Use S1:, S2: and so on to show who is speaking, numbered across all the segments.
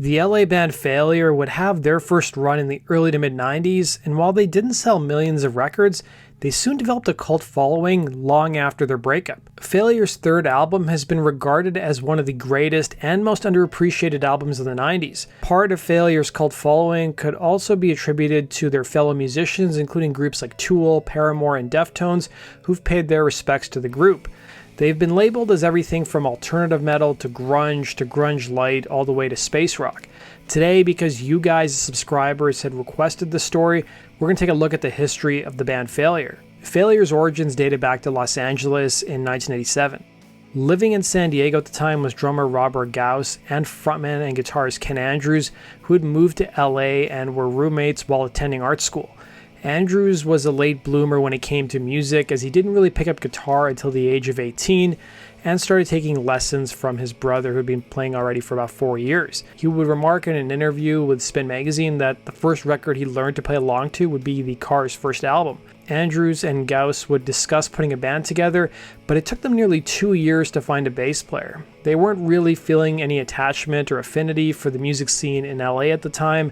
S1: The LA band Failure would have their first run in the early to mid 90s, and while they didn't sell millions of records, they soon developed a cult following long after their breakup. Failure's third album has been regarded as one of the greatest and most underappreciated albums of the 90s. Part of Failure's cult following could also be attributed to their fellow musicians, including groups like Tool, Paramore, and Deftones, who've paid their respects to the group. They've been labeled as everything from alternative metal to grunge lite all the way to space rock. Today, because you guys as subscribers had requested this story, we're going to take a look at the history of the band Failure. Failure's origins dated back to Los Angeles in 1987. Living in San Diego at the time was drummer Robert Gauss and frontman and guitarist Ken Andrews, who had moved to LA and were roommates while attending art school. Andrews was a late bloomer when it came to music, as he didn't really pick up guitar until the age of 18 and started taking lessons from his brother, who had been playing already for about 4 years. He would remark in an interview with Spin magazine that the first record he learned to play along to would be the Cars' first album. Andrews and Gauss would discuss putting a band together, but it took them nearly 2 years to find a bass player. They weren't really feeling any attachment or affinity for the music scene in LA at the time,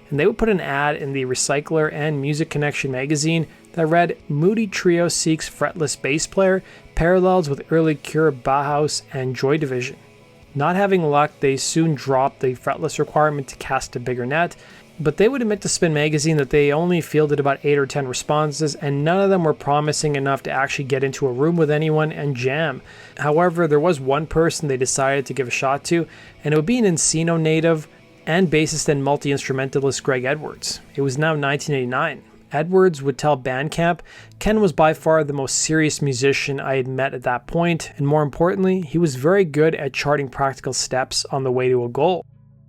S1: and they would put an ad in the Recycler and Music Connection magazine that read, "Moody Trio seeks fretless bass player, parallels with early Cure, Bauhaus, and Joy Division." Not having luck, they soon dropped the fretless requirement to cast a bigger net, but they would admit to Spin magazine that they only fielded about 8 or 10 responses, and none of them were promising enough to actually get into a room with anyone and jam. However, there was one person they decided to give a shot to, and it would be an Encino native and bassist and multi-instrumentalist Greg Edwards. It was now 1989. Edwards would tell Bandcamp, "Ken was by far the most serious musician I had met at that point, and more importantly, he was very good at charting practical steps on the way to a goal.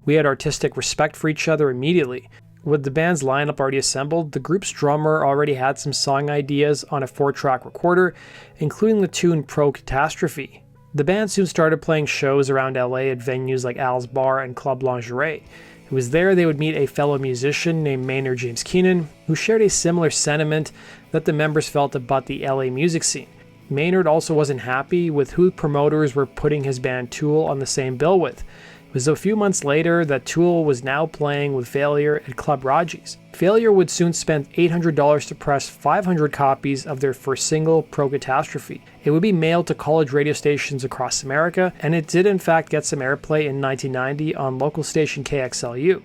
S1: We had artistic respect for each other immediately." With the band's lineup already assembled, the group's drummer already had some song ideas on a 4-track recorder, including the tune Pro Catastrophe. The band soon started playing shows around LA at venues like Al's Bar and Club Lingerie. It was there they would meet a fellow musician named Maynard James Keenan, who shared a similar sentiment that the members felt about the LA music scene. Maynard also wasn't happy with who promoters were putting his band Tool on the same bill with. It was a few months later that Tool was now playing with Failure at Club Raji's. Failure would soon spend $800 to press 500 copies of their first single, Pro Catastrophe. It would be mailed to college radio stations across America, and it did in fact get some airplay in 1990 on local station KXLU.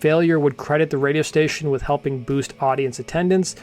S1: Failure would credit the radio station with helping boost audience attendance,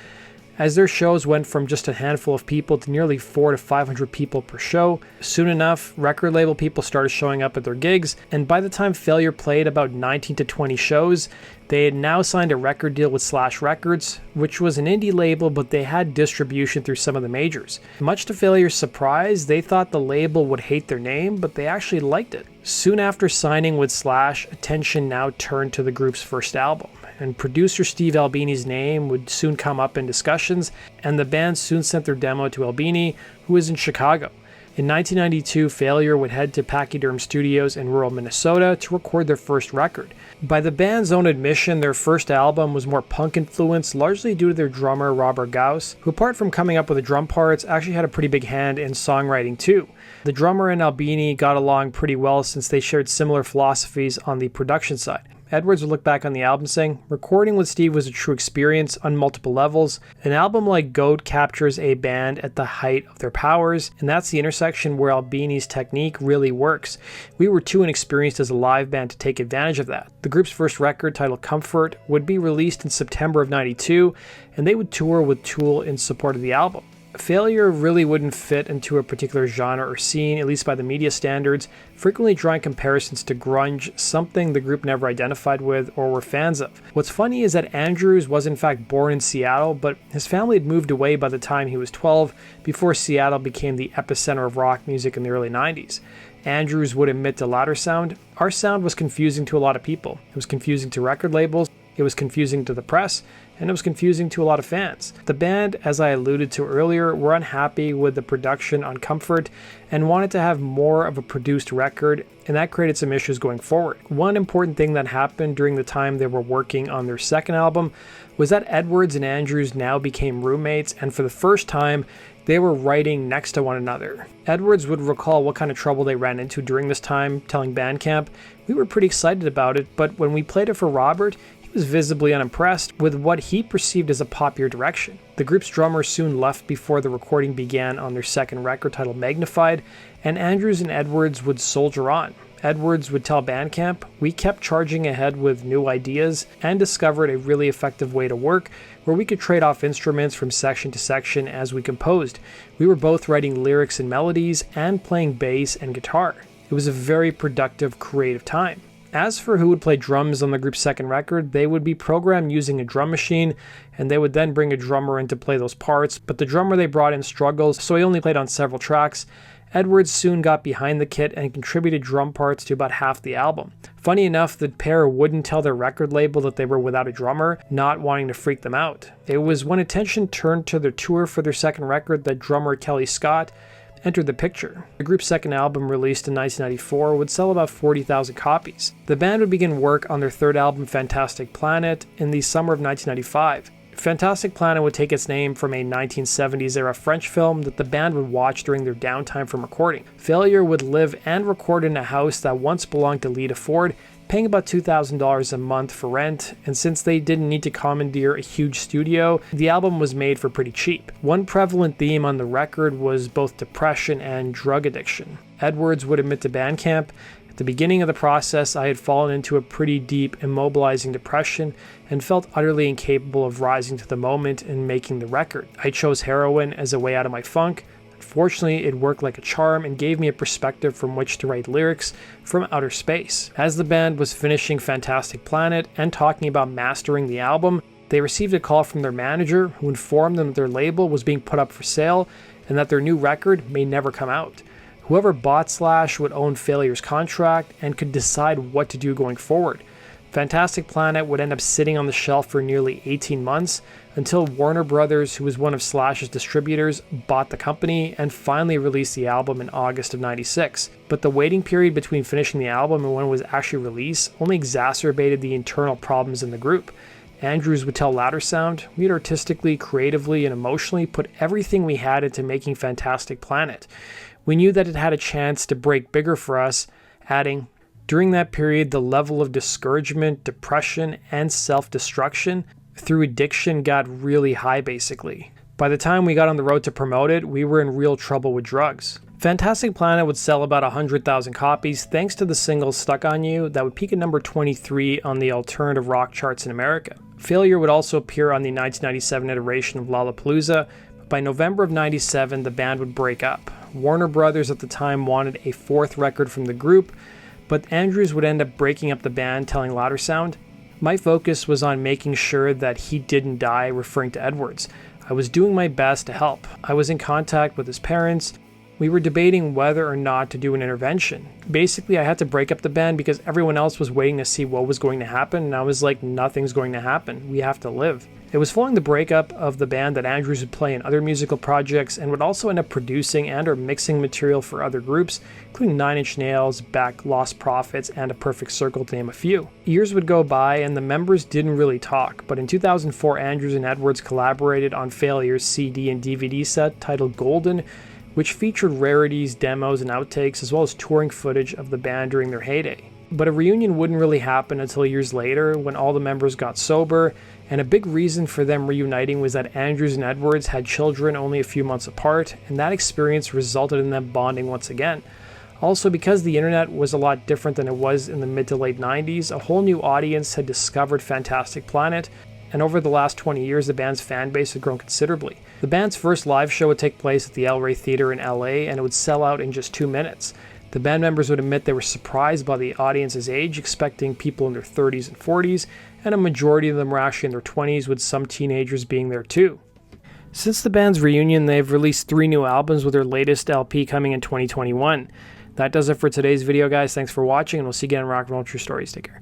S1: as their shows went from just a handful of people to nearly 400 to 500 people per show. Soon enough, record label people started showing up at their gigs, and by the time Failure played about 19 to 20 shows, they had now signed a record deal with Slash Records, which was an indie label, but they had distribution through some of the majors. Much to Failure's surprise, they thought the label would hate their name, but they actually liked it. Soon after signing with Slash, attention now turned to the group's first album, and producer Steve Albini's name would soon come up in discussions, and the band soon sent their demo to Albini, who was in Chicago. In 1992, Failure would head to Pachyderm Studios in rural Minnesota to record their first record. By the band's own admission, their first album was more punk-influenced, largely due to their drummer Robert Gauss, who apart from coming up with the drum parts, actually had a pretty big hand in songwriting too. The drummer and Albini got along pretty well since they shared similar philosophies on the production side. Edwards would look back on the album saying, "Recording with Steve was a true experience on multiple levels. An album like Goat captures a band at the height of their powers, and that's the intersection where Albini's technique really works. We were too inexperienced as a live band to take advantage of that." The group's first record, titled Comfort, would be released in September of '92, and they would tour with Tool in support of the album. Failure really wouldn't fit into a particular genre or scene, at least by the media standards, frequently drawing comparisons to grunge, something the group never identified with or were fans of. What's funny is that Andrews was in fact born in Seattle, but his family had moved away by the time he was 12, before Seattle became the epicenter of rock music in the early 90s. Andrews would admit to latter sound, "Our sound was confusing to a lot of people. It was confusing to record labels. it was confusing to the press, and it was confusing to a lot of fans. The band, as I alluded to earlier, were unhappy with the production on Comfort and wanted to have more of a produced record, and that created some issues going forward. One important thing that happened during the time they were working on their second album was that Edwards and Andrews now became roommates, and for the first time, they were writing next to one another. Edwards would recall what kind of trouble they ran into during this time, telling Bandcamp, "We were pretty excited about it, but when we played it for Robert, he was visibly unimpressed with what he perceived as a popular direction." The group's drummer soon left before the recording began on their second record titled Magnified, and Andrews and Edwards would soldier on. Edwards would tell Bandcamp, "We kept charging ahead with new ideas and discovered a really effective way to work where we could trade off instruments from section to section as we composed. We were both writing lyrics and melodies and playing bass and guitar. It was a very productive, creative time." As for who would play drums on the group's second record, they would be programmed using a drum machine, and they would then bring a drummer in to play those parts, but the drummer they brought in struggled, so he only played on several tracks. Edwards soon got behind the kit and contributed drum parts to about half the album. Funny enough, the pair wouldn't tell their record label that they were without a drummer, not wanting to freak them out. It was when attention turned to their tour for their second record that drummer Kelly Scott entered the picture. The group's second album, released in 1994, would sell about 40,000 copies. The band would begin work on their third album, Fantastic Planet, in the summer of 1995. Fantastic Planet would take its name from a 1970s-era French film that the band would watch during their downtime from recording. Failure would live and record in a house that once belonged to Lita Ford, paying about $2,000 a month for rent, and since they didn't need to commandeer a huge studio, the album was made for pretty cheap. One prevalent theme on the record was both depression and drug addiction. Edwards would admit to Bandcamp, "At the beginning of the process, I had fallen into a pretty deep, immobilizing depression and felt utterly incapable of rising to the moment and making the record. I chose heroin as a way out of my funk. Fortunately, it worked like a charm and gave me a perspective from which to write lyrics from outer space." As the band was finishing Fantastic Planet and talking about mastering the album, they received a call from their manager who informed them that their label was being put up for sale and that their new record may never come out. Whoever bought Slash would own Failure's contract and could decide what to do going forward. Fantastic Planet would end up sitting on the shelf for nearly 18 months until Warner Brothers, who was one of Slash's distributors, bought the company and finally released the album in August of '96. But the waiting period between finishing the album and when it was actually released only exacerbated the internal problems in the group. Andrews would tell Louder Sound, "We had artistically, creatively, and emotionally put everything we had into making Fantastic Planet. We knew that it had a chance to break bigger for us," adding, "During that period, the level of discouragement, depression, and self-destruction through addiction got really high basically. By the time we got on the road to promote it, we were in real trouble with drugs." Fantastic Planet would sell about 100,000 copies thanks to the single Stuck on You that would peak at number 23 on the alternative rock charts in America. Failure would also appear on the 1997 iteration of Lollapalooza, but by November of '97 the band would break up. Warner Brothers at the time wanted a fourth record from the group, but Andrews would end up breaking up the band, telling Louder Sound, "My focus was on making sure that he didn't die," referring to Edwards. "I was doing my best to help. I was in contact with his parents. We were debating whether or not to do an intervention. Basically, I had to break up the band because everyone else was waiting to see what was going to happen, and I was like, nothing's going to happen. We have to live." It was following the breakup of the band that Andrews would play in other musical projects and would also end up producing and or mixing material for other groups, including 9 Inch Nails, Beck, Lost Prophets, and A Perfect Circle, to name a few. Years would go by and the members didn't really talk, but in 2004 Andrews and Edwards collaborated on Failure's CD and DVD set titled Golden, which featured rarities, demos, and outtakes, as well as touring footage of the band during their heyday. But a reunion wouldn't really happen until years later when all the members got sober, and a big reason for them reuniting was that Andrews and Edwards had children only a few months apart, and that experience resulted in them bonding once again. Also, because the internet was a lot different than it was in the mid to late 90s, a whole new audience had discovered Fantastic Planet, and over the last 20 years the band's fan base had grown considerably. The band's first live show would take place at the El Rey Theater in LA, and it would sell out in just 2 minutes. The band members would admit they were surprised by the audience's age, expecting people in their 30s and 40s, and a majority of them were actually in their 20s, with some teenagers being there too. Since the band's reunion, they've released 3 new albums, with their latest LP coming in 2021. That does it for today's video, guys. Thanks for watching, and we'll see you again in Rock and Roll True Stories. Take care.